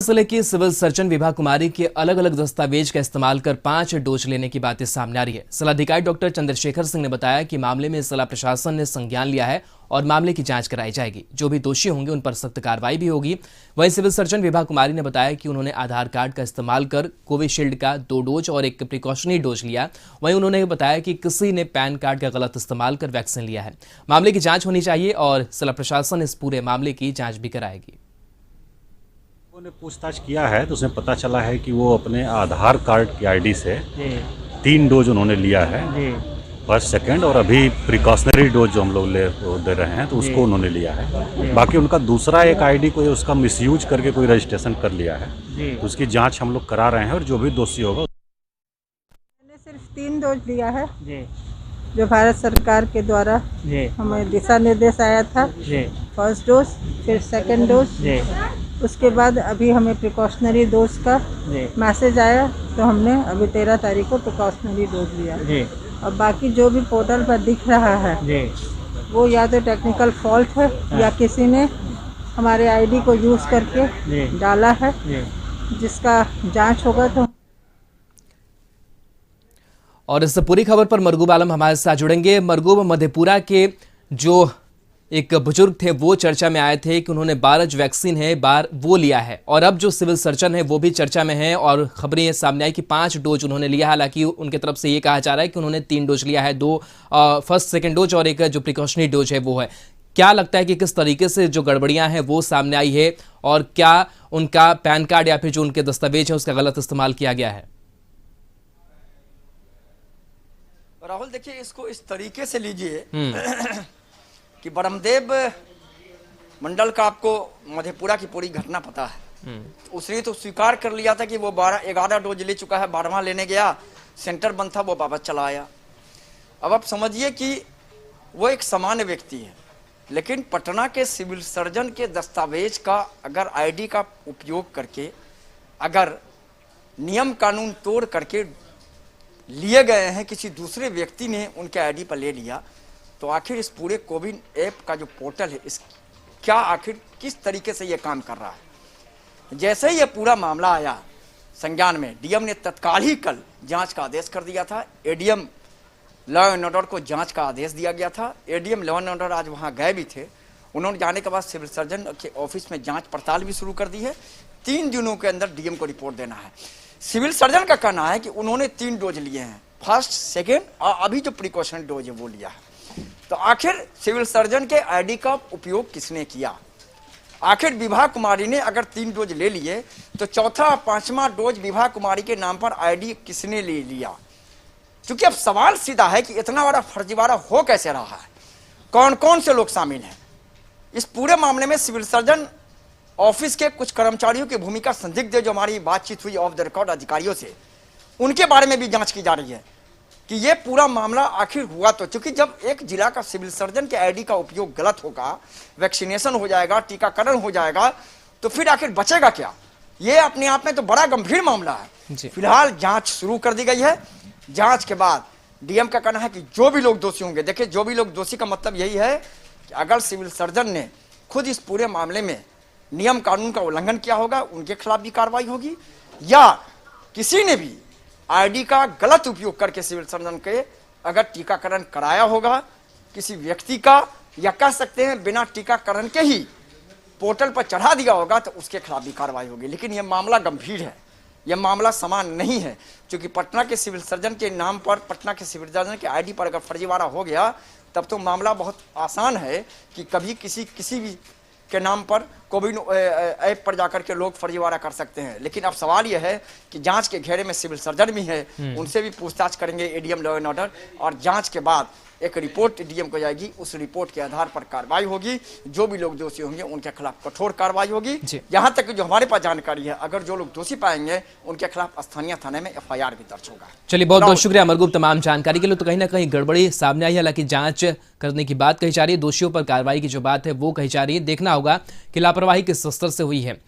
जिले की civil surgeon Vibha Kumari के अलग अलग दस्तावेज का इस्तेमाल कर 5 डोज लेने की बातें सामने आ रही है। जिलाधिकारी डॉक्टर चंद्रशेखर सिंह ने बताया कि मामले में जिला प्रशासन ने संज्ञान लिया है और मामले की जांच कराई जाएगी। जो भी दोषी होंगे उन पर सख्त कार्रवाई भी होगी। वहीं सिविल सर्जन विभा कुमारी ने बताया कि उन्होंने आधार कार्ड का इस्तेमाल कर कोविशील्ड का 2 डोज और एक प्रिकॉशनरी डोज लिया। वहीं उन्होंने बताया कि किसी ने पैन कार्ड का गलत इस्तेमाल कर वैक्सीन लिया है। मामले की जांच होनी चाहिए और जिला प्रशासन इस पूरे मामले की जांच भी कराएगी। ने पूछताछ किया है तो उसमें पता चला है कि वो अपने आधार कार्ड की आईडी से 3 डोज उन्होंने लिया है, फर्स्ट सेकंड, और अभी प्रिकॉशनरी डोज जो हम लोग दे रहे हैं तो उसको उन्होंने लिया है। बाकी उनका दूसरा एक आईडी कोई उसका मिसयूज करके कोई रजिस्ट्रेशन कर लिया है, तो उसकी जांच हम लोग करा रहे हैं और जो भी दोषी होगा। मैंने सिर्फ 3 डोज लिया है जो भारत सरकार के द्वारा हमें दिशा निर्देश आया था। फर्स्ट डोज, फिर सेकंड डोज, उसके बाद अभी हमें प्रिकॉशनरी डोज का मैसेज आया तो हमने अभी 13 तारीख को प्रिकॉशनरी डोज लिया। और बाकी जो भी पोर्टल पर दिख रहा है वो या तो टेक्निकल फॉल्ट है या किसी ने हमारे आईडी को यूज़ करके डाला है, जिसका जांच होगा। तो और इस पूरी खबर पर मरगूब आलम हमारे साथ जुड़ेंगे। मरगूब, मधेपुरा के जो एक बुजुर्ग थे वो चर्चा में आए थे कि उन्होंने 12 वैक्सीन है वो लिया है, और अब जो सिविल सर्जन है वो भी चर्चा में है और खबरें सामने आई कि 5 डोज उन्होंने लिया। हालांकि उनके तरफ से ये कहा जा रहा है कि उन्होंने 3 डोज लिया है, 2 फर्स्ट सेकंड डोज और एक जो प्रिकॉशनरी डोज है वो है। क्या लगता है कि किस तरीके से जो गड़बड़ियां हैं वो सामने आई है, और क्या उनका पैन कार्ड या फिर जो उनके दस्तावेज है उसका गलत इस्तेमाल किया गया है? राहुल, देखिए, इसको इस तरीके से लीजिए कि ब्रह्मदेव मंडल का आपको मधेपुरा की पूरी घटना पता है। उसने तो स्वीकार कर लिया था कि वो 11 डोज ले चुका है, 12वां लेने गया, सेंटर बंद था, वो वापस चला आया। अब आप समझिए कि वो एक सामान्य व्यक्ति है, लेकिन पटना के सिविल सर्जन के दस्तावेज का अगर आईडी का उपयोग करके अगर नियम कानून तोड़ करके लिए गए हैं, किसी दूसरे व्यक्ति ने उनके आईडी पर ले लिया, तो आखिर इस पूरे कोविन ऐप का जो पोर्टल है इस क्या आखिर किस तरीके से ये काम कर रहा है। जैसे ही ये पूरा मामला आया संज्ञान में, डीएम ने तत्काल ही कल जांच का आदेश कर दिया था। एडीएम लॉ एंड ऑर्डर को जांच का आदेश दिया गया था। एडीएम लॉ एंड ऑर्डर आज वहां गए भी थे। उन्होंने जाने के बाद सिविल सर्जन के ऑफिस में जांच पड़ताल भी शुरू कर दी है। 3 दिनों के अंदर डीएम को रिपोर्ट देना है। सिविल सर्जन का कहना है कि उन्होंने 3 डोज लिए हैं, फर्स्ट, सेकेंड और अभी जो प्रिकॉशन डोज है वो लिया है। तो आखिर सिविल सर्जन के आईडी का उपयोग किसने किया? आखिर विभा कुमारी ने अगर 3 डोज ले लिए तो चौथा और 5वां डोज विभा कुमारी के नाम पर आईडी किसने ले लिया? क्योंकि अब सवाल सीधा है कि इतना बड़ा फर्जीवाड़ा हो कैसे रहा है, कौन कौन से लोग शामिल हैं इस पूरे मामले में। सिविल सर्जन ऑफिस के कुछ कर्मचारियों की भूमिका संदिग्ध है, जो हमारी बातचीत हुई ऑफ द रिकॉर्ड अधिकारियों से, उनके बारे में भी जांच की जा रही है कि ये पूरा मामला आखिर हुआ। तो क्योंकि जब एक जिला का सिविल सर्जन के आईडी का उपयोग गलत होगा, वैक्सीनेशन हो जाएगा, टीकाकरण हो जाएगा, तो फिर आखिर बचेगा क्या? ये अपने आप में तो बड़ा गंभीर मामला है। फिलहाल जांच शुरू कर दी गई है। जांच के बाद डीएम का कहना है कि जो भी लोग दोषी होंगे, देखिए, जो भी लोग दोषी का मतलब यही है कि अगर सिविल सर्जन ने खुद इस पूरे मामले में नियम कानून का उल्लंघन किया होगा, उनके खिलाफ भी कार्रवाई होगी, या किसी ने भी आईडी का गलत उपयोग करके सिविल सर्जन के अगर टीकाकरण कराया होगा किसी व्यक्ति का, या कह सकते हैं बिना टीकाकरण के ही पोर्टल पर चढ़ा दिया होगा, तो उसके खिलाफ भी कार्रवाई होगी। लेकिन यह मामला गंभीर है, यह मामला समान नहीं है, क्योंकि पटना के सिविल सर्जन के नाम पर, पटना के सिविल सर्जन के आईडी पर अगर फर्जीवाड़ा हो गया तब तो मामला बहुत आसान है कि कभी किसी भी के नाम पर कोविन ऐप पर जाकर के लोग फर्जीवाड़ा कर सकते हैं। लेकिन अब सवाल यह है कि जांच के घेरे में सिविल सर्जन भी है, उनसे भी पूछताछ करेंगे एडीएम लॉ एंड ऑर्डर, और जांच के बाद एक रिपोर्ट डीएम को जाएगी। उस रिपोर्ट के आधार पर कार्रवाई होगी। जो भी लोग दोषी होंगे उनके खिलाफ कठोर कार्रवाई होगी। यहाँ तक कि जो हमारे पास जानकारी है, अगर जो लोग दोषी पाएंगे उनके खिलाफ स्थानीय थाने में एफआईआर भी दर्ज होगा। चलिए, बहुत बहुत शुक्रिया मरगूब तमाम जानकारी के लिए। तो कहीं ना कहीं गड़बड़ी सामने आई है, हालांकि जांच करने की बात कही जा रही है, दोषियों पर कार्रवाई की जो बात है वो कही जा रही है। देखना होगा कि लापरवाही किस स्तर से हुई है।